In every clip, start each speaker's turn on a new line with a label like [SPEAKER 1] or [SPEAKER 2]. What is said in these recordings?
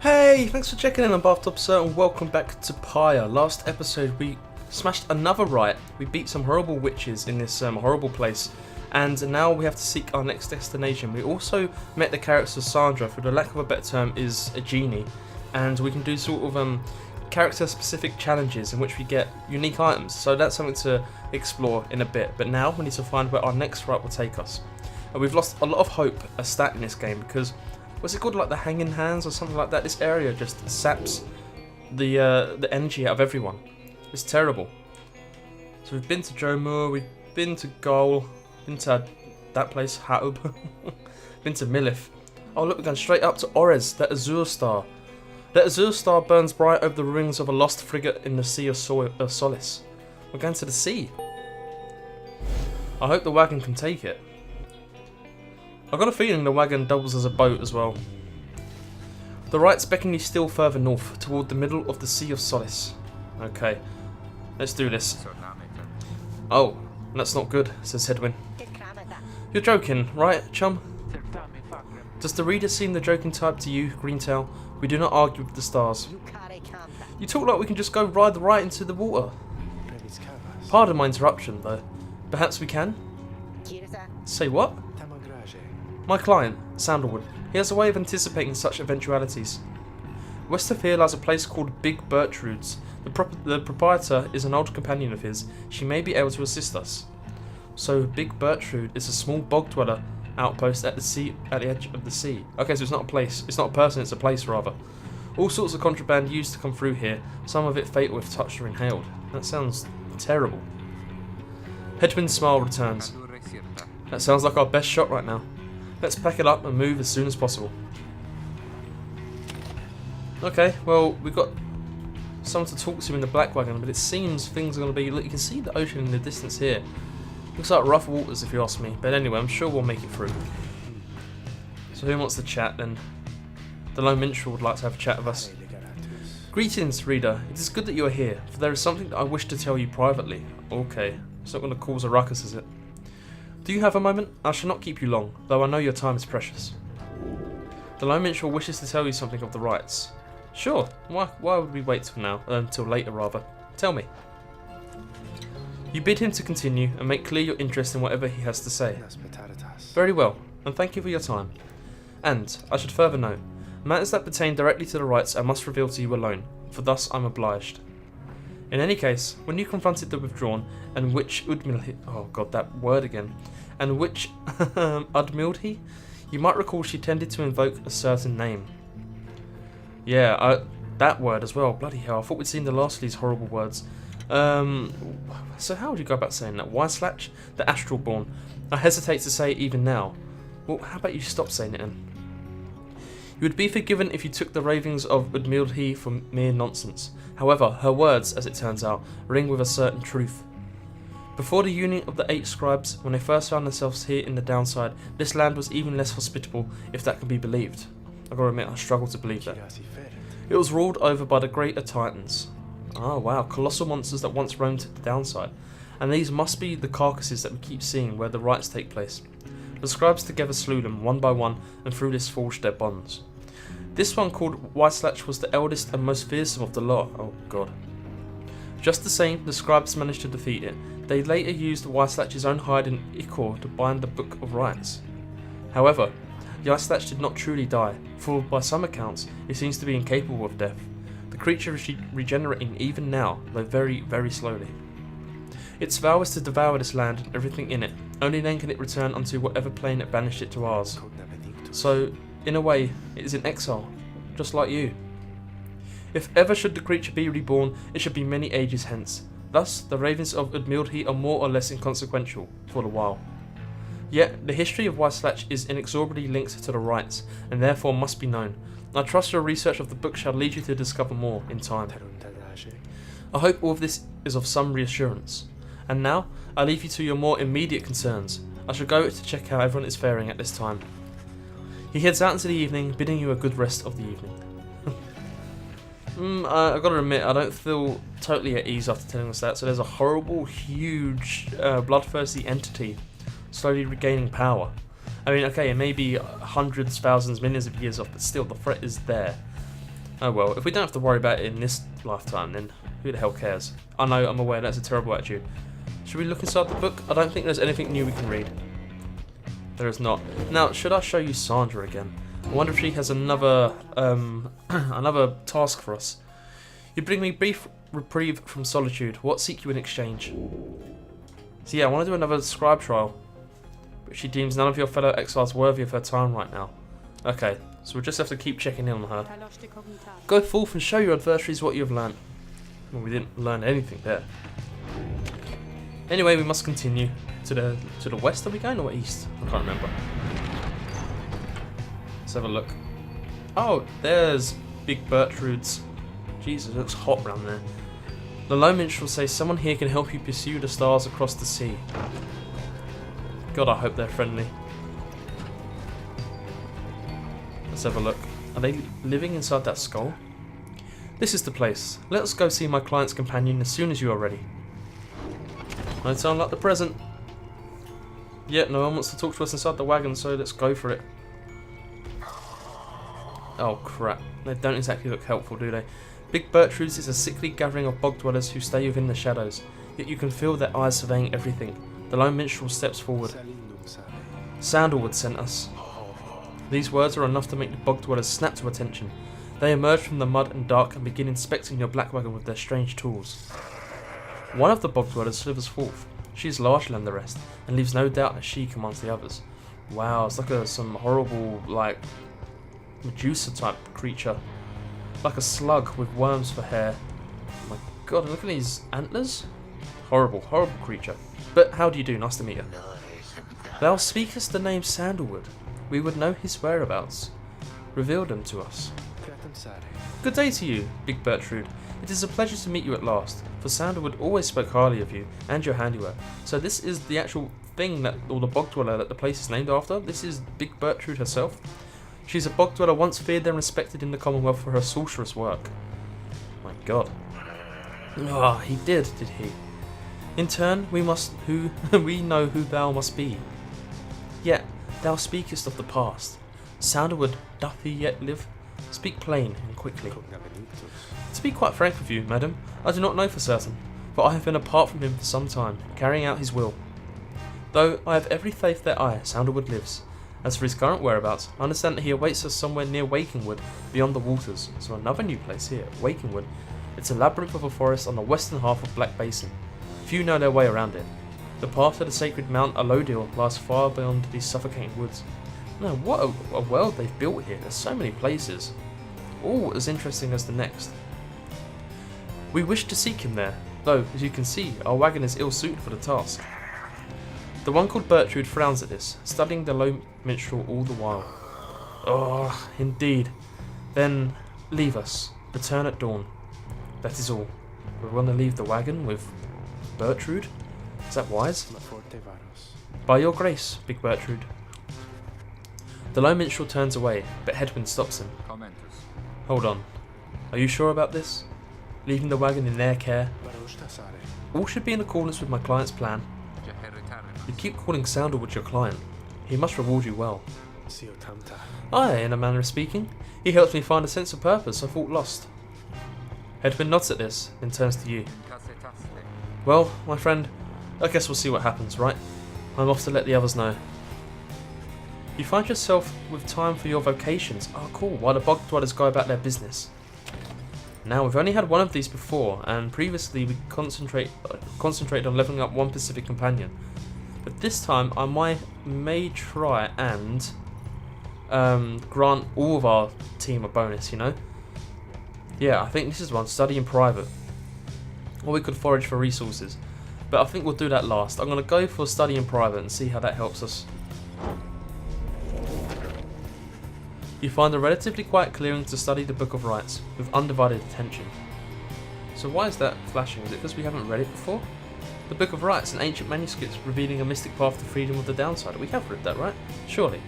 [SPEAKER 1] Hey, thanks for checking in on Bathtub Sir and welcome back to Pyre. Last episode we smashed another rite. We beat some horrible witches in this horrible place, and now we have to seek our next destination. We also met the character Sandra, for the lack of a better term is a genie, and we can do sort of character specific challenges in which we get unique items, so that's something to explore in a bit. But now we need to find where our next rite will take us. And we've lost a lot of hope, a stat in this game, because what's it called, like the hanging hands or something like that? This area just saps the energy out of everyone. It's terrible. So we've been to Jomur, we've been to Gol, been to that place, Haub, been to Milith. Oh look, we're going straight up to Orez, that Azure Star. That Azure Star burns bright over the ruins of a lost frigate in the Sea of Solace. We're going to the sea. I hope the wagon can take it. I've got a feeling the wagon doubles as a boat as well. The rites beckon you still further north, toward the middle of the Sea of Solace. Okay, let's do this. Oh, that's not good, says Hedwyn. You're joking, right, chum? Does the reader seem the joking type to you, Greentail? We do not argue with the stars. You talk like we can just go ride right into the water. Pardon my interruption, though. Perhaps we can? Say what? My client, Sandalwood, he has a way of anticipating such eventualities. West of here lies a place called Big Birchrood's. The proprietor is an old companion of his. She may be able to assist us. So Big Birchrood is a small bog dweller outpost at the edge of the sea. Okay, so it's not a place. It's not a person, it's a place rather. All sorts of contraband used to come through here, some of it fatal if touched or inhaled. That sounds terrible. Hedwyn's smile returns. That sounds like our best shot right now. Let's pack it up and move as soon as possible. Okay, well, we've got someone to talk to in the black wagon, but it seems things are going to be... Look, you can see the ocean in the distance here. Looks like rough waters if you ask me, but anyway, I'm sure we'll make it through. So who wants to chat then? The Lone Minstrel would like to have a chat with us. Greetings, reader. It is good that you are here, for there is something that I wish to tell you privately. Okay, it's not going to cause a ruckus, is it? Do you have a moment? I shall not keep you long, though I know your time is precious. The Lone Minstrel wishes to tell you something of the rites. Sure, why would we wait till now? Until later, rather. Tell me. You bid him to continue and make clear your interest in whatever he has to say. Very well, and thank you for your time. And, I should further note, matters that pertain directly to the rites I must reveal to you alone, for thus I'm obliged. In any case, when you confronted the withdrawn, and which Udmilhi, oh god, that word again, and which Udmildhi, you might recall she tended to invoke a certain name. Yeah, that word as well, bloody hell, I thought we'd seen the last of these horrible words. So how would you go about saying that? Wyslach? The Astralborn. I hesitate to say it even now. Well, how about you stop saying it then? You would be forgiven if you took the ravings of Udmildhi for mere nonsense. However, her words, as it turns out, ring with a certain truth. Before the union of the 8 scribes, when they first found themselves here in the downside, this land was even less hospitable, if that can be believed. I've got to admit, I struggle to believe that. It was ruled over by the greater titans. Oh wow, colossal monsters that once roamed the downside. And these must be the carcasses that we keep seeing where the rites take place. The scribes together slew them, one by one, and through this forged their bonds. This one called Wyslach was the eldest and most fearsome of the lot. Oh god. Just the same, the scribes managed to defeat it. They later used Wyslach's own hide and ichor to bind the Book of Rites. However, Wyslach did not truly die, for by some accounts, it seems to be incapable of death. The creature is regenerating even now, though very, very slowly. Its vow is to devour this land and everything in it. Only then can it return unto whatever plane it banished it to ours. So, in a way, it is in exile, just like you. If ever should the creature be reborn, it should be many ages hence. Thus, the ravens of Udmildhi are more or less inconsequential, for the while. Yet, the history of Wyslach is inexorably linked to the rites, and therefore must be known. I trust your research of the book shall lead you to discover more in time. I hope all of this is of some reassurance. And now, I leave you to your more immediate concerns. I shall go to check how everyone is faring at this time. He heads out into the evening, bidding you a good rest of the evening. I've got to admit, I don't feel totally at ease after telling us that. So there's a horrible, huge, bloodthirsty entity slowly regaining power. I mean, okay, it may be hundreds, thousands, millions of years off, but still, the threat is there. Oh well, if we don't have to worry about it in this lifetime, then who the hell cares? I know, I'm aware that's a terrible attitude. Should we look inside the book? I don't think there's anything new we can read. There is not. Now, should I show you Sandra again? I wonder if she has another another task for us. You bring me brief reprieve from solitude. What seek you in exchange? So yeah, I want to do another scribe trial. But she deems none of your fellow exiles worthy of her time right now. Okay, so we'll just have to keep checking in on her. Go forth and show your adversaries what you have learnt. Well, we didn't learn anything there. Anyway, we must continue. To the west are we going or east? I can't remember. Let's have a look. Oh, there's Big Bertrude's. Jesus, it looks hot around there. The low minstrel says someone here can help you pursue the stars across the sea. God, I hope they're friendly. Let's have a look. Are they living inside that skull? This is the place. Let us go see my client's companion as soon as you are ready. Don't sound like the present. Yeah, no one wants to talk to us inside the wagon, so let's go for it. Oh crap, they don't exactly look helpful, do they? Big Bertrude's is a sickly gathering of bog dwellers who stay within the shadows, yet you can feel their eyes surveying everything. The lone minstrel steps forward. Sandalwood sent us. These words are enough to make the bog dwellers snap to attention. They emerge from the mud and dark and begin inspecting your black wagon with their strange tools. One of the bog dwellers slithers forth. She is larger than the rest, and leaves no doubt that she commands the others. Wow, it's like some horrible, like, Medusa type creature. Like a slug with worms for hair. Oh my god, look at these antlers. Horrible, horrible creature. But how do you do? Nice to meet you. Thou speakest the name Sandalwood. We would know his whereabouts. Reveal them to us. Good day to you, Big Bertrude. It is a pleasure to meet you at last, for Sandalwood always spoke highly of you and your handiwork. So this is the actual thing that, or the bog dweller that the place is named after. This is Big Bertrude herself. She's a bog dweller once feared and respected in the Commonwealth for her sorcerous work. My god. Ah, he did he? In turn, we know who thou must be. Yet, thou speakest of the past. Sandalwood, doth he yet live? Speak plain and quickly. To be quite frank with you, madam, I do not know for certain, for I have been apart from him for some time, carrying out his will. Though I have every faith that Sandalwood lives. As for his current whereabouts, I understand that he awaits us somewhere near Wakingwood, beyond the waters. So another new place here, Wakingwood. It's a labyrinth of a forest on the western half of Black Basin. Few know their way around it. The path to the sacred Mount Alodil lies far beyond these suffocating woods. No, what a world they've built here. There's so many places. All as interesting as the next. We wish to seek him there, though, as you can see, our wagon is ill-suited for the task. The one called Bertrude frowns at this, studying the low minstrel all the while. Oh, indeed. Then, leave us. Return at dawn. That is all. We want to leave the wagon with Bertrude? Is that wise? By your grace, Big Bertrude. The low minstrel turns away, but Hedwyn stops him. Hold on. Are you sure about this? Leaving the wagon in their care? All should be in accordance with my client's plan. You keep calling Sandalwood your client. He must reward you well. Aye, in a manner of speaking. He helps me find a sense of purpose I thought lost. Hedwyn nods at this, then turns to you. Well, my friend, I guess we'll see what happens, right? I'm off to let the others know. You find yourself with time for your vocations. Oh cool, while the bog dwellers go about their business. Now, we've only had one of these before, and previously we concentrated on leveling up one specific companion. But this time, I may try and grant all of our team a bonus, you know? Yeah, I think this is one, study in private. Or we could forage for resources. But I think we'll do that last. I'm going to go for study in private and see how that helps us. You find a relatively quiet clearing to study the Book of Rites, with undivided attention. So why is that flashing? Is it because we haven't read it before? The Book of Rites, an ancient manuscript revealing a mystic path to freedom of the downside. We have read that, right? Surely.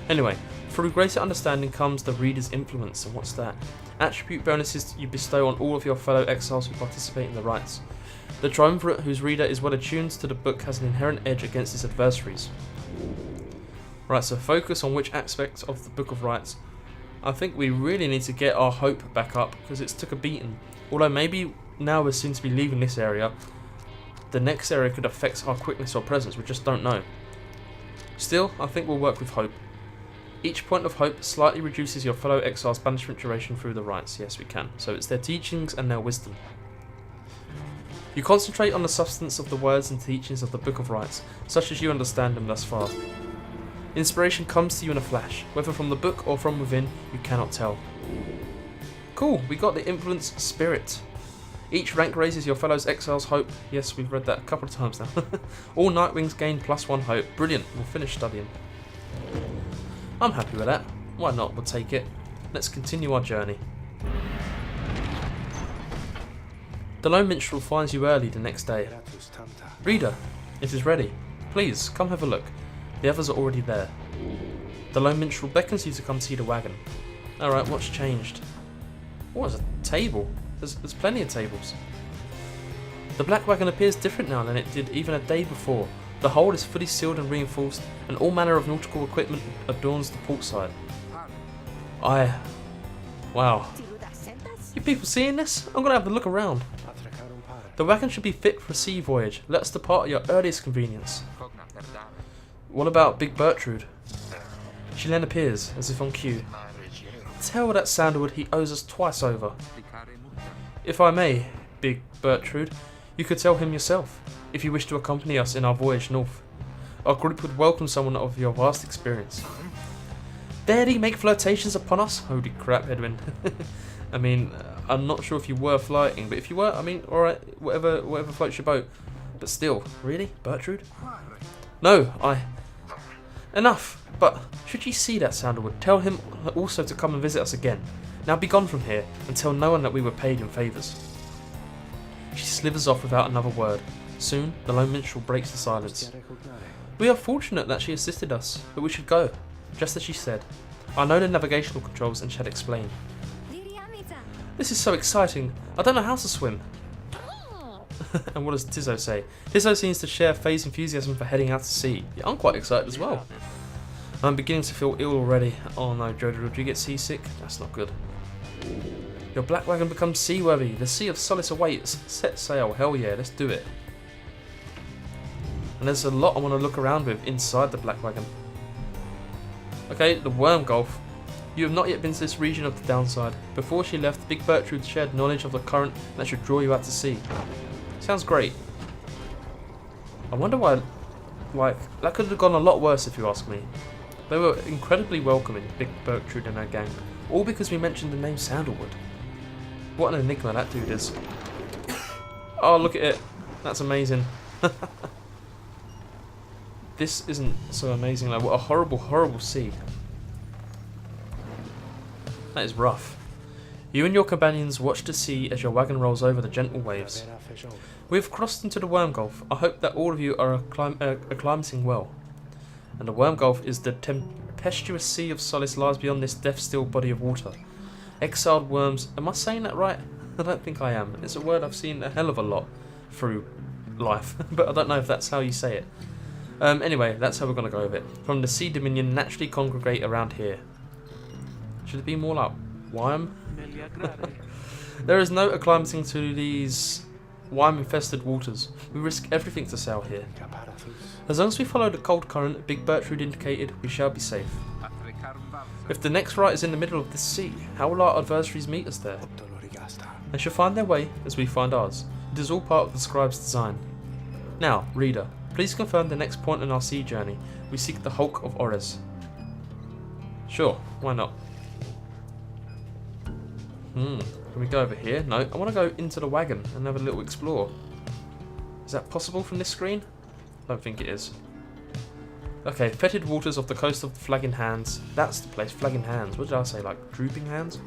[SPEAKER 1] Anyway, through greater understanding comes the reader's influence, and what's that? Attribute bonuses you bestow on all of your fellow exiles who participate in the rites. The triumvirate whose reader is well attuned to the book has an inherent edge against its adversaries. Right, so focus on which aspects of the Book of Rites I think we really need to get our hope back up because it's took a beating. Although maybe now we're soon to be leaving this area, the next area could affect our quickness or presence, we just don't know. Still, I think we'll work with hope. Each point of hope slightly reduces your fellow exiles' banishment duration through the rites. Yes, we can. So it's their teachings and their wisdom. You concentrate on the substance of the words and teachings of the Book of Rites, such as you understand them thus far. Inspiration comes to you in a flash, whether from the book or from within, you cannot tell. Cool, we got the influence spirit. Each rank raises your fellow exiles' hope. Yes, we've read that a couple of times now. All Nightwings gain +1 hope. Brilliant, we'll finish studying. I'm happy with that. Why not? We'll take it. Let's continue our journey. The Lone Minstrel finds you early the next day. Reader, it is ready. Please, come have a look. The others are already there. The Lone Minstrel beckons you to come see the wagon. Alright, what's changed? Oh, there's a table. There's plenty of tables. The black wagon appears different now than it did even a day before. The hull is fully sealed and reinforced, and all manner of nautical equipment adorns the port side. Wow. You people seeing this? I'm gonna have a look around. The wagon should be fit for a sea voyage. Let us depart at your earliest convenience. What about Big Bertrude? She then appears, as if on cue. Tell that Sandalwood he owes us twice over. If I may, Big Bertrude, you could tell him yourself, if you wish to accompany us in our voyage north. Our group would welcome someone of your vast experience. Dared he make flirtations upon us? Holy crap, Edwin. I mean, I'm not sure if you were flirting, but if you were, I mean, alright, whatever floats your boat. But still, really? Bertrude? No, Enough! But, should ye see that Sandalwood, tell him also to come and visit us again. Now be gone from here, and tell no one that we were paid in favours. She slithers off without another word. Soon, the Lone Minstrel breaks the silence. We are fortunate that she assisted us, but we should go, just as she said. I know the navigational controls and shall explain. This is so exciting, I don't know how to swim. And what does Tizzo say? Tizzo seems to share Faye's enthusiasm for heading out to sea. Yeah, I'm quite excited as well. I'm beginning to feel ill already. Oh no, Jojo, do you get seasick? That's not good. Your black wagon becomes seaworthy. The Sea of Solace awaits. Set sail. Hell yeah, let's do it. And there's a lot I want to look around with inside the black wagon. Okay, the Worm Gulf. You have not yet been to this region of the downside. Before she left, Big Bertrude shared knowledge of the current that should draw you out to sea. Sounds great. I wonder why, like, that could have gone a lot worse if you ask me. They were incredibly welcoming, Big Bertrude and her gang, all because we mentioned the name Sandalwood. What an enigma that dude is. Oh, look at it. That's amazing. This isn't so amazing, like, what a horrible, horrible sea. That is rough. You and your companions watch the sea as your wagon rolls over the gentle waves. We have crossed into the Worm Gulf. I hope that all of you are acclimating well. And the Worm Gulf is the tempestuous Sea of Solace lies beyond this death-still body of water. Exiled worms, am I saying that right? I don't think I am. It's a word I've seen a hell of a lot through life, but I don't know if that's how you say it. Anyway, that's how we're going to go with it. From the Sea Dominion naturally congregate around here. Should it be more like Wyam? There is no acclimating to these Wyam-infested waters. We risk everything to sail here. As long as we follow the cold current Big Bertrude indicated, we shall be safe. If the next rite is in the middle of this sea, how will our adversaries meet us there? They shall find their way as we find ours. It is all part of the scribe's design. Now, reader, please confirm the next point on our sea journey. We seek the Hulk of Ores. Sure, why not? Can we go over here? No, I want to go into the wagon and have a little explore. Is that possible from this screen? I don't think it is. Okay, fetid waters off the coast of the Flagging Hands. That's the place, Flagging Hands. What did I say, like drooping hands?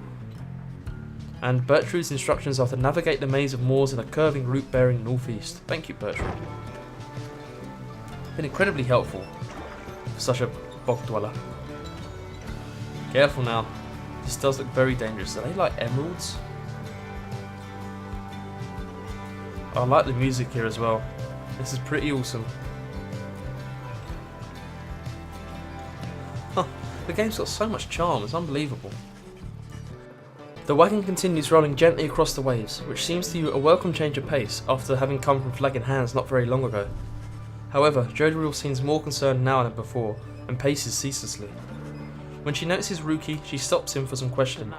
[SPEAKER 1] And Bertrude's instructions are to navigate the maze of moors in a curving route bearing northeast. Thank you, Bertrude. Been incredibly helpful for such a bog dweller. Careful now. This does look very dangerous. Are they like emeralds? I like the music here as well. This is pretty awesome. Huh, the game's got so much charm, it's unbelievable. The wagon continues rolling gently across the waves, which seems to you a welcome change of pace after having come from flag in hands not very long ago. However, Jodariel seems more concerned now than before, and paces ceaselessly. When she notices Ruki, she stops him for some questioning.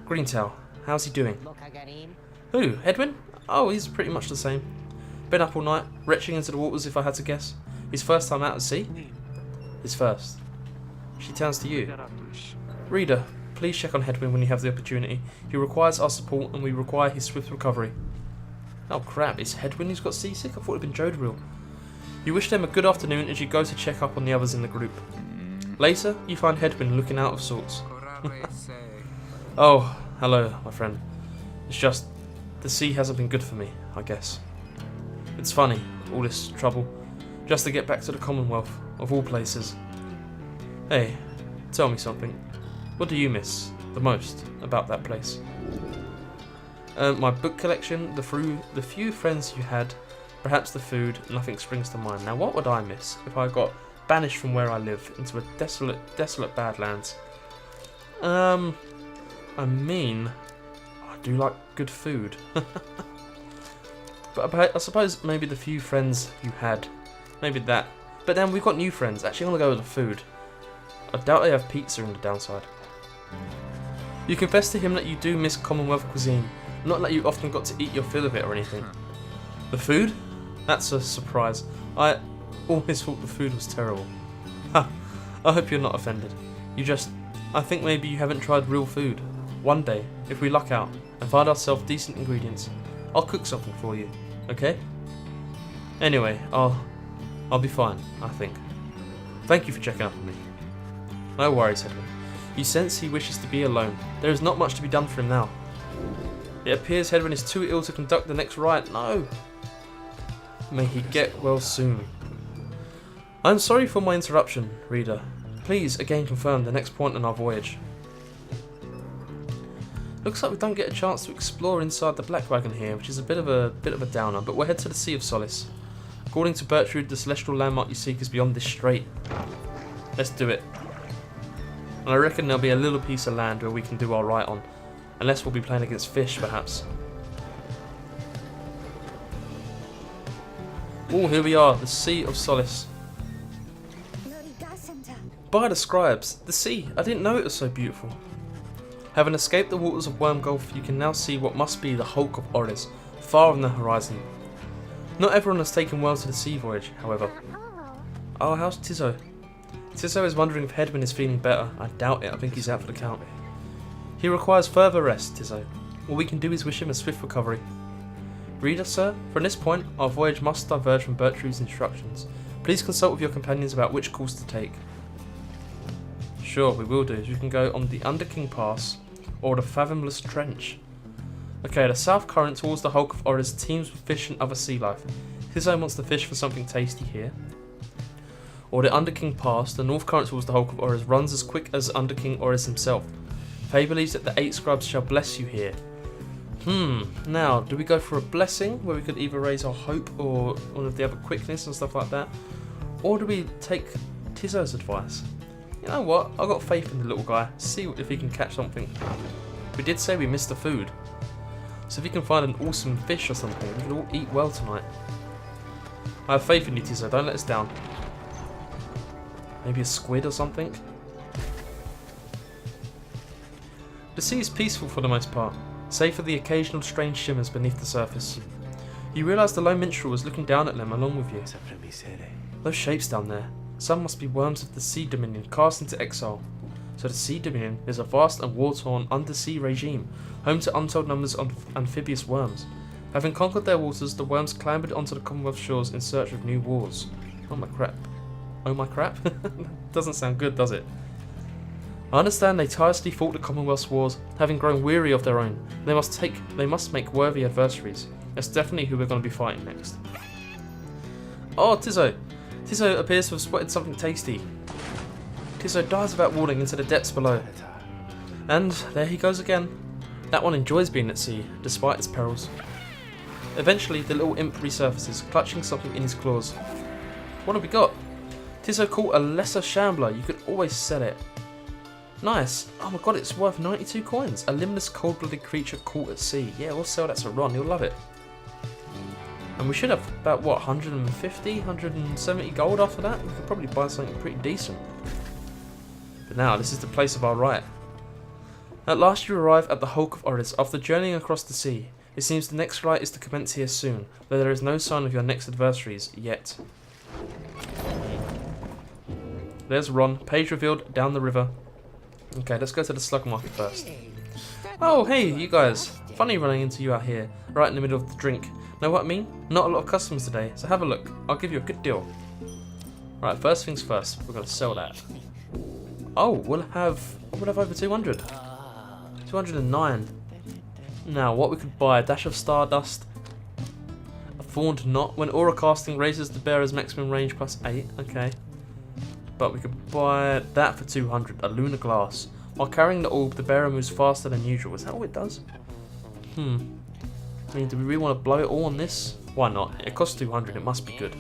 [SPEAKER 1] Greentail, how's he doing? Who, Edwin? Oh, he's pretty much the same. Been up all night, retching into the waters if I had to guess. His first time out at sea? His first. She turns to you. Reader, please check on Edwin when you have the opportunity. He requires our support and we require his swift recovery. Oh crap, it's Edwin who's got seasick? I thought it had been Jodariel. You wish them a good afternoon as you go to check up on the others in the group. Later, you find Edwin looking out of sorts. Oh, hello, my friend. It's just, the sea hasn't been good for me, I guess. It's funny, all this trouble, just to get back to the Commonwealth, of all places. Hey, tell me something. What do you miss the most about that place? My book collection, the few friends you had, perhaps the food, nothing springs to mind. Now what would I miss if I got banished from where I live into a desolate badlands? I mean, I do like good food. But I suppose maybe the few friends you had, maybe that. But then we've got new friends. Actually, I'm going to go with the food. I doubt they have pizza in the downside. You confess to him that you do miss Commonwealth cuisine, not that you often got to eat your fill of it or anything. The food? That's a surprise. I always thought the food was terrible. Ha! I hope you're not offended. I think maybe you haven't tried real food. One day, if we luck out and find ourselves decent ingredients, I'll cook something for you, okay? Anyway, I'll be fine, I think. Thank you for checking up on me. No worries, Edwin. You sense he wishes to be alone. There is not much to be done for him now. It appears Edwin is too ill to conduct the next rite. No! May he get well soon. I'm sorry for my interruption, reader. Please again confirm the next point on our voyage. Looks like we don't get a chance to explore inside the Black Wagon here, which is a bit of a downer, but we'll head to the Sea of Solace. According to Bertrude, the celestial landmark you seek is beyond this strait. Let's do it. And I reckon there'll be a little piece of land where we can do our right on. Unless we'll be playing against fish, perhaps. Oh, here we are, the Sea of Solace. By the scribes, the sea, I didn't know it was so beautiful. Having escaped the waters of Worm Gulf, you can now see what must be the hulk of Oris, far on the horizon. Not everyone has taken well to the sea voyage, however. Oh, how's Tizzo? Tizzo is wondering if Edwin is feeling better. I doubt it, I think he's out for the count. He requires further rest, Tizzo. All we can do is wish him a swift recovery. Reader, sir, from this point, our voyage must diverge from Bertrude's instructions. Please consult with your companions about which course to take. Sure, we will do. You can go on the Underking Pass or the Fathomless Trench. Okay, the south current towards the hulk of Oris teems with fish and other sea life. Tizzo wants to fish for something tasty here. Or the Underking Pass, the north current towards the hulk of Oris runs as quick as Underking Oris himself. Faye believes that the 8 scribes shall bless you here. Now, do we go for a blessing where we could either raise our hope or one of the other quickness and stuff like that? Or do we take Tizzo's advice? You know what, I've got faith in the little guy, see if he can catch something. We did say we missed the food, so if he can find an awesome fish or something, we can all eat well tonight. I have faith in you, Tizzo, don't let us down. Maybe a squid or something? The sea is peaceful for the most part, save for the occasional strange shimmers beneath the surface. You realise the lone minstrel is looking down at them along with you. Those shapes down there, some must be worms of the Sea Dominion cast into exile. So the Sea Dominion is a vast and war-torn undersea regime, home to untold numbers of amphibious worms. Having conquered their waters, the worms clambered onto the Commonwealth shores in search of new wars. Oh my crap. Oh my crap? Doesn't sound good, does it? I understand they tirelessly fought the Commonwealth's wars, having grown weary of their own. They must make worthy adversaries. That's definitely who we're going to be fighting next. Oh, Tizzo! Tizzo appears to have spotted something tasty. Tizzo dives about walling into the depths below. And there he goes again. That one enjoys being at sea, despite its perils. Eventually, the little imp resurfaces, clutching something in his claws. What have we got? Tizzo caught a lesser shambler. You could always sell it. Nice. Oh my god, it's worth 92 coins. A limbless, cold-blooded creature caught at sea. Yeah, we'll sell that to Ron. He'll love it. And we should have about, what, 150, 170 gold after that? We could probably buy something pretty decent. But now, this is the place of our rite. At last you arrive at the Hulk of Oris after journeying across the sea. It seems the next rite is to commence here soon, though there is no sign of your next adversaries yet. There's Ron, page revealed down the river. Okay, let's go to the slug market first. Oh, hey, you guys. Funny running into you out here, right in the middle of the drink. Know what I mean? Not a lot of customers today, so have a look. I'll give you a good deal. Right, first things first, we're going to sell that. Oh, we'll have over 200. 209. Now, what we could buy, a dash of stardust, a thorned knot. When aura casting raises the bearer's maximum range plus 8. Okay. But we could buy that for 200, a lunar glass. While carrying the orb, the bearer moves faster than usual. Is that what it does? I mean, do we really want to blow it all on this? Why not? It costs 200, it must be good.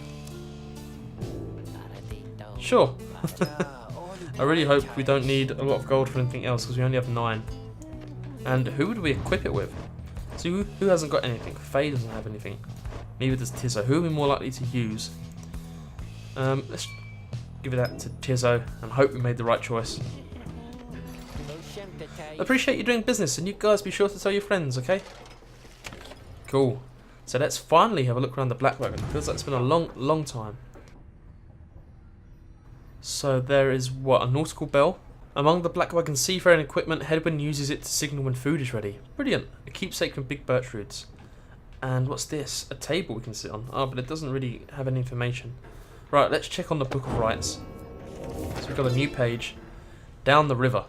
[SPEAKER 1] Sure. I really hope we don't need a lot of gold for anything else, because we only have 9. And who would we equip it with? So who hasn't got anything? Faye doesn't have anything. Maybe there's Tizzo. Who are we more likely to use? Let's give it that to Tizzo and hope we made the right choice. Appreciate you doing business, and you guys be sure to tell your friends, okay? Cool. So let's finally have a look around the Black Wagon. Feels like it's been a long time. So there is, what, a nautical bell? Among the Black Wagon's seafaring equipment, Hedwyn uses it to signal when food is ready. Brilliant. A keepsake from big birch roots. And what's this? A table we can sit on. Oh, but it doesn't really have any information. Right, let's check on the Book of Rites. So we've got a new page. Down the river.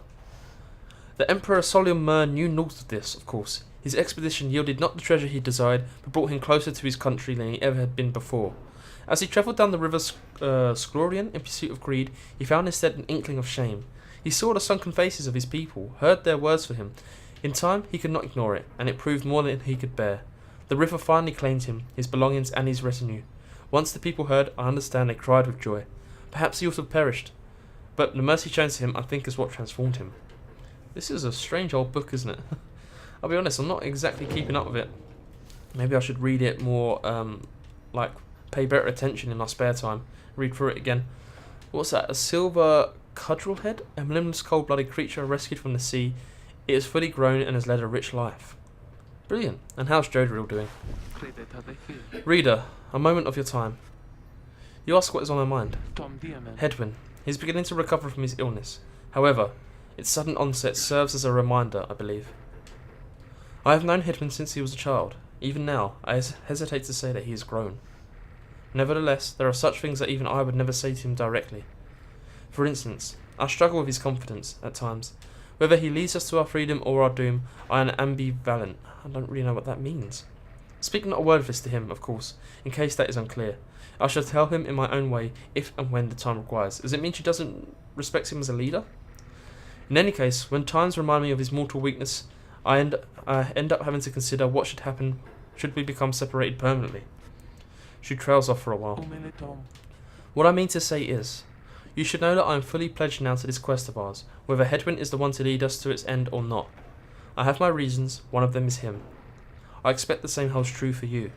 [SPEAKER 1] The Emperor Solyom knew naught of this, of course. His expedition yielded not the treasure he desired, but brought him closer to his country than he ever had been before. As he travelled down the river Sclorian in pursuit of greed, he found instead an inkling of shame. He saw the sunken faces of his people, heard their words for him. In time, he could not ignore it, and it proved more than he could bear. The river finally claimed him, his belongings and his retinue. Once the people heard, I understand they cried with joy. Perhaps he ought to have perished, but the mercy shown to him, I think, is what transformed him. This is a strange old book, isn't it? I'll be honest, I'm not exactly keeping up with it. Maybe I should read it more, like, pay better attention in our spare time. Read through it again. What's that? A silver cudgel head? A limbless, cold-blooded creature rescued from the sea. It is fully grown and has led a rich life. Brilliant. And how's Jodril doing? Reader, a moment of your time. You ask what is on her mind. Hedwyn. He's beginning to recover from his illness. However, its sudden onset serves as a reminder, I believe. I have known Hedwyn since he was a child. Even now, I hesitate to say that he has grown. Nevertheless, there are such things that even I would never say to him directly. For instance, I struggle with his confidence, at times. Whether he leads us to our freedom or our doom, I am ambivalent. I don't really know what that means. Speak not a word of this to him, of course, in case that is unclear. I shall tell him in my own way, if and when the time requires. Does it mean she doesn't respect him as a leader? In any case, when times remind me of his mortal weakness, I end up having to consider what should happen should we become separated permanently. She trails off for a while. What I mean to say is, you should know that I am fully pledged now to this quest of ours, whether Hedwyn is the one to lead us to its end or not. I have my reasons, one of them is him. I expect the same holds true for you.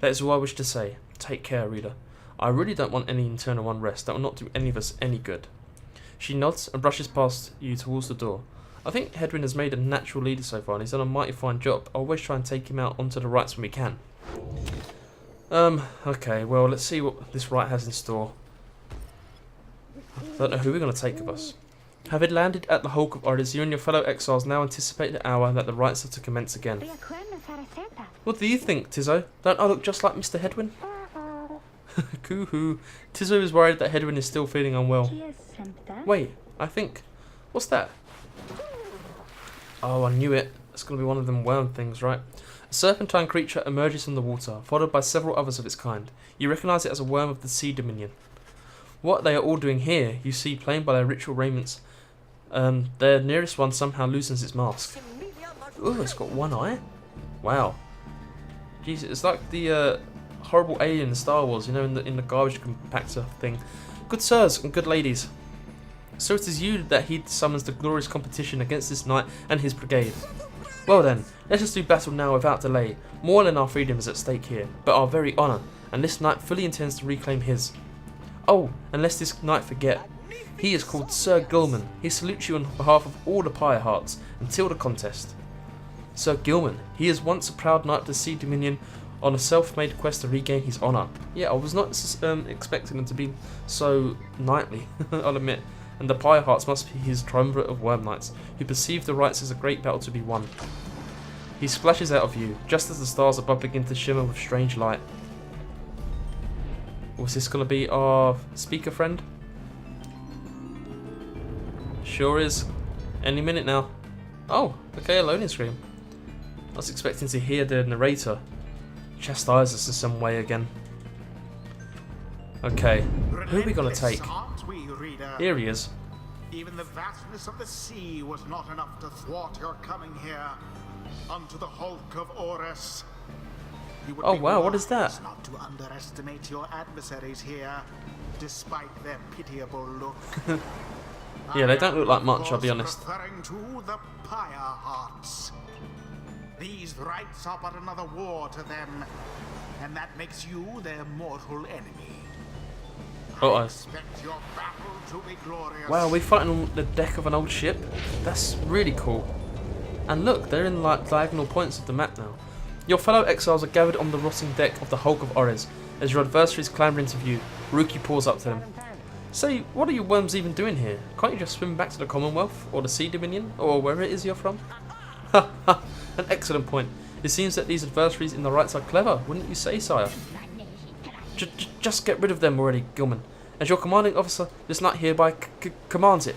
[SPEAKER 1] That is all I wish to say. Take care, reader. I really don't want any internal unrest. That will not do any of us any good. She nods and brushes past you towards the door. I think Hedwyn has made a natural leader so far, and he's done a mighty fine job. I always try and take him out onto the rights when we can. Okay, well, let's see what this rite has in store. I don't know who we're going to take of us. Having landed at the Hulk of Oris, you and your fellow exiles now anticipate the hour that the rites are to commence again. What do you think, Tizzo? Don't I look just like Mr. Hedwyn? Coo-hoo. Tizzo is worried that Hedwyn is still feeling unwell. Wait, I think... What's that? Oh, I knew it. It's going to be one of them worm things, right? A serpentine creature emerges from the water, followed by several others of its kind. You recognise it as a worm of the Sea Dominion. What they are all doing here, you see plain by their ritual raiments. Their nearest one somehow loosens its mask. Ooh, it's got one eye? Wow. Jeez, it's like the horrible alien in Star Wars, you know, in the garbage compactor thing. Good sirs and good ladies. So it is you that he summons the glorious competition against this knight and his brigade. Well then, let us do battle now without delay. More than our freedom is at stake here, but our very honour, and this knight fully intends to reclaim his. Oh, and lest this knight forget, he is called Sir Gilman. He salutes you on behalf of all the Pyre hearts until the contest. Sir Gilman, he is once a proud knight of the Sea Dominion on a self-made quest to regain his honour. Yeah, I was not expecting him to be so knightly, I'll admit. And the Pyre hearts must be his triumvirate of worm knights, who perceive the rites as a great battle to be won. He splashes out of view, just as the stars above begin to shimmer with strange light. Was this going to be our speaker friend? Sure is. Any minute now. Oh, okay, a loading screen. I was expecting to hear the narrator chastise us in some way again. Okay, who are we going to take? Here he is.
[SPEAKER 2] Even the vastness of the sea was not enough to thwart your coming here unto the hulk of Orus.
[SPEAKER 1] Oh wow, what is that?
[SPEAKER 2] Not to underestimate your adversaries here, despite their pitiable look.
[SPEAKER 1] Yeah, they don't look like much, I'll be honest.
[SPEAKER 2] Referring to the Pyre hearts. These rites are but another war to them, and that makes you their mortal enemy.
[SPEAKER 1] Uh-oh.
[SPEAKER 2] Expect your battle to be glorious.
[SPEAKER 1] Wow, we're fighting on the deck of an old ship? That's really cool. And look, they're in like diagonal points of the map now. Your fellow exiles are gathered on the rotting deck of the Hulk of Orus. As your adversaries clamber into view, Rookie paws up to them. Say, what are you worms even doing here? Can't you just swim back to the Commonwealth, or the Sea Dominion, or wherever it is you're from? Ha ha, an excellent point. It seems that these adversaries in the rites are clever, wouldn't you say, sire? Just get rid of them already, Gilman. As your commanding officer, this knight hereby commands it.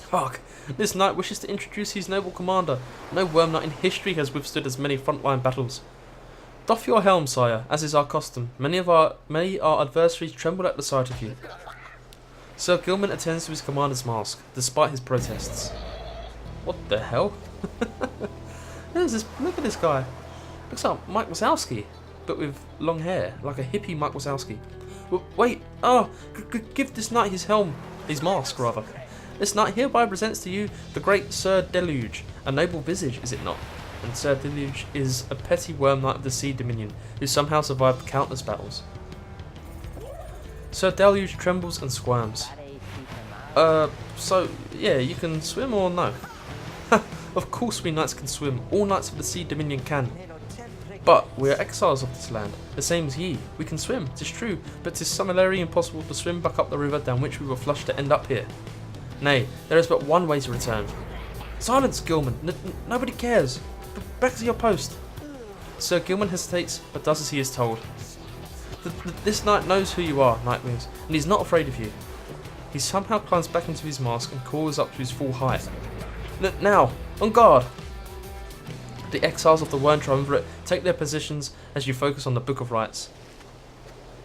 [SPEAKER 1] Fuck. This knight wishes to introduce his noble commander. No worm knight in history has withstood as many frontline battles. Doff your helm, sire, as is our custom. Many our adversaries tremble at the sight of you. Sir Gilman attends to his commander's mask, despite his protests. What the hell? Look at this guy. Looks like Mike Wazowski, but with long hair, like a hippie Mike Wazowski. Wait, give this knight his helm, his mask rather. This knight hereby presents to you the great Sir Deluge, a noble visage, is it not? And Sir Deluge is a petty worm knight of the Sea Dominion, who somehow survived countless battles. Sir Deluge trembles and squirms. So, yeah, you can swim or no? Of course we knights can swim, all knights of the Sea Dominion can. But we are exiles of this land, the same as ye. We can swim, 'tis true, but 'tis similarly impossible to swim back up the river down which we were flushed to end up here. Nay, there is but one way to return. Silence, Gilman, nobody cares. Back to your post. Sir Gilman hesitates, but does as he is told. This knight knows who you are, Nightwings, and he's not afraid of you. He somehow climbs back into his mask and calls up to his full height. Now, on guard! The exiles of the Worm Triumvirate take their positions as you focus on the Book of Rites.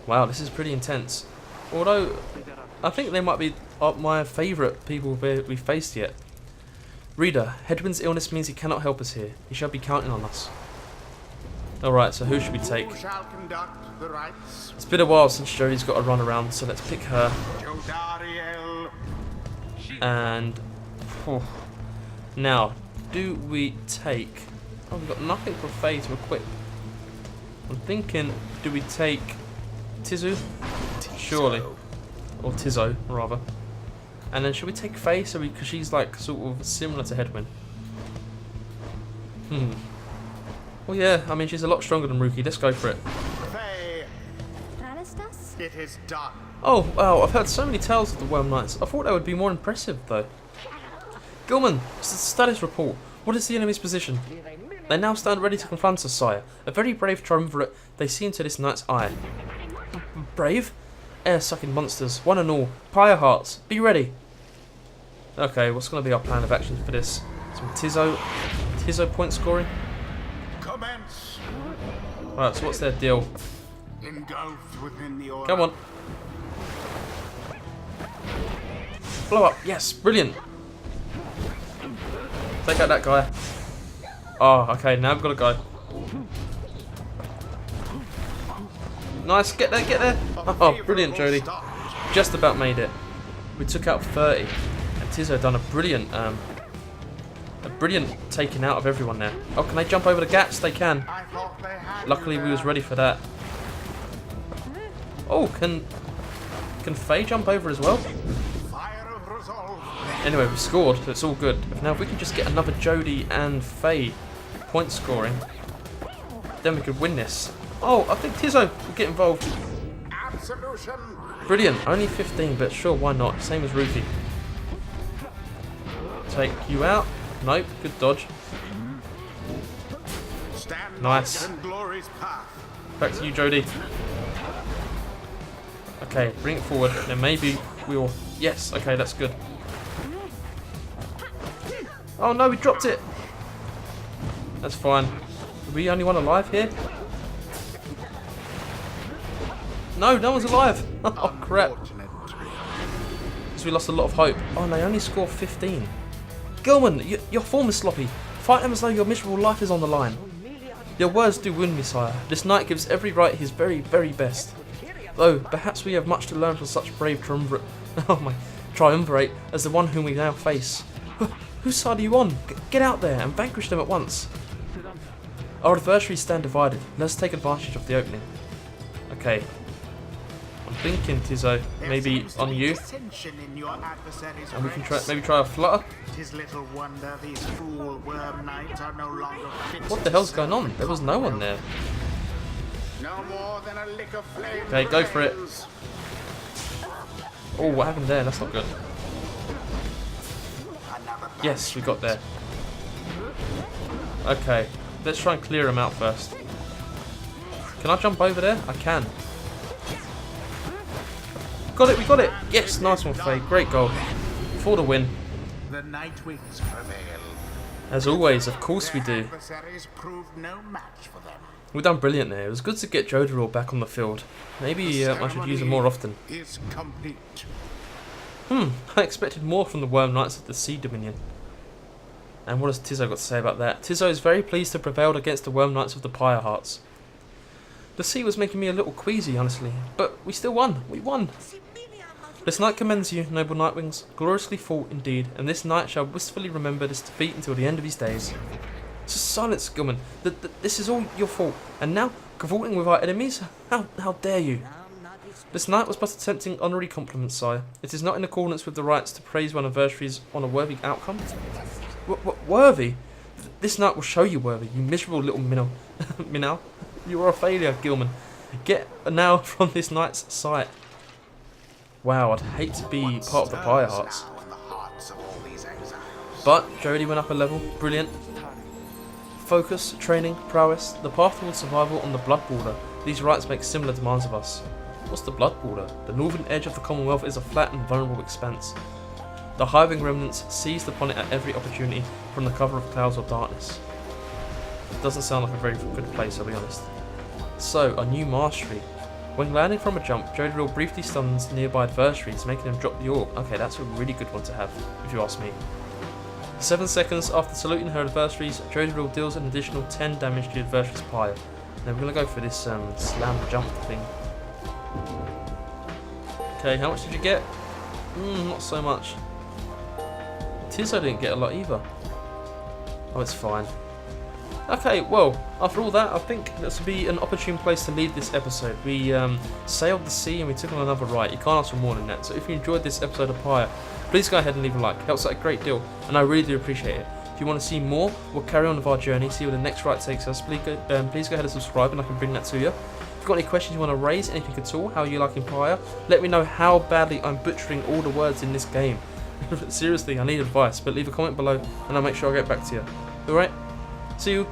[SPEAKER 1] Wow, this is pretty intense. Although, I think they might be my favourite people we've faced yet. Reader, Hedwin's illness means he cannot help us here. He shall be counting on us. Alright, so who should we take?
[SPEAKER 2] Who shall conduct the rites?
[SPEAKER 1] It's been a while since Jodie's got to run around, so let's pick her.
[SPEAKER 2] Jodariel.
[SPEAKER 1] And... now, do we take... Oh, we've got nothing for Faye to equip. I'm thinking, do we take Tizu? Surely. Or Tizo, rather. And then should we take Faye, because she's like sort of similar to Hedwin? Well, yeah, I mean, she's a lot stronger than Rookie. Let's go for it.
[SPEAKER 2] Faye, it is done.
[SPEAKER 1] Oh, wow, I've heard so many tales of the Worm Knights. I thought they would be more impressive, though. Gilman, status report. What is the enemy's position? They now stand ready to confront us, sire. A very brave triumvirate they seem to this knight's eye. Brave? Air-sucking monsters, one and all. Pyre hearts, be ready. Okay, what's going to be our plan of action for this? Some Tizo point scoring?
[SPEAKER 2] Commence.
[SPEAKER 1] Right, so what's their deal?
[SPEAKER 2] Engulfed within the aura.
[SPEAKER 1] Come on. Blow up, yes, brilliant. Take out that guy. Oh, okay, now we've got to go. Nice, get there, get there. Oh, brilliant, Jodie. Just about made it. we took out 30, and Tizzo done a brilliant taking out of everyone there. Oh, can they jump over the gaps? They can.
[SPEAKER 2] I thought they had
[SPEAKER 1] Luckily,
[SPEAKER 2] you
[SPEAKER 1] we was
[SPEAKER 2] there.
[SPEAKER 1] ready for that. Oh, can Faye jump over as well?
[SPEAKER 2] Fire of resolve.
[SPEAKER 1] Anyway, we scored, so it's all good. Now, if we can just get another Jodie and Faye point scoring, then we could win this. Oh, I think Tizzo will get involved.
[SPEAKER 2] Absolution.
[SPEAKER 1] Brilliant. Only 15, but sure, why not? Same as Ruthie. Take you out. Nope. Good dodge.
[SPEAKER 2] Stand
[SPEAKER 1] Nice.
[SPEAKER 2] in glory's path.
[SPEAKER 1] Back to you, Jodie. Okay, bring it forward. Then maybe we'll... Yes, okay, that's good. Oh no, we dropped it. That's fine. Are we only one alive here? No, no one's alive. Oh crap.
[SPEAKER 2] Unfortunate.
[SPEAKER 1] Because we lost a lot of hope. Oh, and they only score 15. Gilman, your form is sloppy. Fight them as though your miserable life is on the line. Your words do wound me, sire. This knight gives every right his very, very best. Though, perhaps we have much to learn from such brave triumvirate as the one whom we now face. Whose side are you on? Get out there and vanquish them at once. Our adversaries stand divided. Let's take advantage of the opening. Okay. I'm thinking, Tizzo,
[SPEAKER 2] There
[SPEAKER 1] maybe
[SPEAKER 2] seems to
[SPEAKER 1] on
[SPEAKER 2] be
[SPEAKER 1] you.
[SPEAKER 2] dissension in your adversaries'
[SPEAKER 1] And we can
[SPEAKER 2] ranks.
[SPEAKER 1] maybe try a flutter.
[SPEAKER 2] Tis little wonder these fool worm knights are no longer fit
[SPEAKER 1] What
[SPEAKER 2] to
[SPEAKER 1] the hell's
[SPEAKER 2] serve
[SPEAKER 1] going on?
[SPEAKER 2] the
[SPEAKER 1] There was no one there.
[SPEAKER 2] No more than a lick of flame.
[SPEAKER 1] Okay, go for it.
[SPEAKER 2] remains.
[SPEAKER 1] Oh, what happened there? That's not good.
[SPEAKER 2] Another
[SPEAKER 1] Yes, we got there. Okay, let's try and clear him out first. Can I jump over there? I can. Got it, we got it! Yes, nice one, Faye. Great goal. For the win.
[SPEAKER 2] The night wings prevail.
[SPEAKER 1] As always, of course we
[SPEAKER 2] Their
[SPEAKER 1] do.
[SPEAKER 2] adversaries proved no match for them.
[SPEAKER 1] We've done brilliant there. It was good to get Jodie back on the field. Maybe I should use him more often.
[SPEAKER 2] Is complete.
[SPEAKER 1] I expected more from the Worm Knights of the Sea Dominion. And what has Tizzo got to say about that? Tizzo is very pleased to prevail against the Worm Knights of the Pyre Hearts. The sea was making me a little queasy, honestly, but we still won. We won. This knight commends you, noble Nightwings. Gloriously fought indeed, and this knight shall wistfully remember this defeat until the end of his days. Just silence, Gilman. This is all your fault. And now, cavorting with our enemies? How dare you? This knight was but attempting honorary compliment, sire. It is not in accordance with the rights to praise one adversaries on a worthy outcome. Worthy? This knight will show you worthy, you miserable little minnow. Minnow? You are a failure, Gilman. Get now from this knight's sight. Wow, I'd hate to be part of the Pyre Hearts.
[SPEAKER 2] Now in the hearts of all these exiles.
[SPEAKER 1] But Jodie went up a level. Brilliant. Focus, training, prowess, the path towards survival on the Blood Border. These rights make similar demands of us. What's the Blood Border? The northern edge of the Commonwealth is a flat and vulnerable expanse. The hiving remnants seized upon it at every opportunity from the cover of clouds or darkness. It doesn't sound like a very good place, I'll be honest. So, a new mastery. When landing from a jump, Jodie briefly stuns nearby adversaries, making them drop the orb. Okay, that's a really good one to have, if you ask me. 7 seconds after saluting her adversaries, Jodie deals an additional 10 damage to the adversary's pyre. Then we're going to go for this slam jump thing. Okay, how much did you get? Not so much. Tizzo didn't get a lot either. Oh, it's fine. Okay, well, after all that, I think this would be an opportune place to leave this episode. We sailed the sea and we took on another ride. You can't ask for more than that. So if you enjoyed this episode of Pyre, please go ahead and leave a like. It helps out a great deal, and I really do appreciate it. If you want to see more, we'll carry on with our journey, see where the next ride takes us. Please go ahead and subscribe and I can bring that to you. If you've got any questions you want to raise, anything at all, how you like Pyre, let me know how badly I'm butchering all the words in this game. Seriously, I need advice, but leave a comment below and I'll make sure I get back to you. Alright? See you.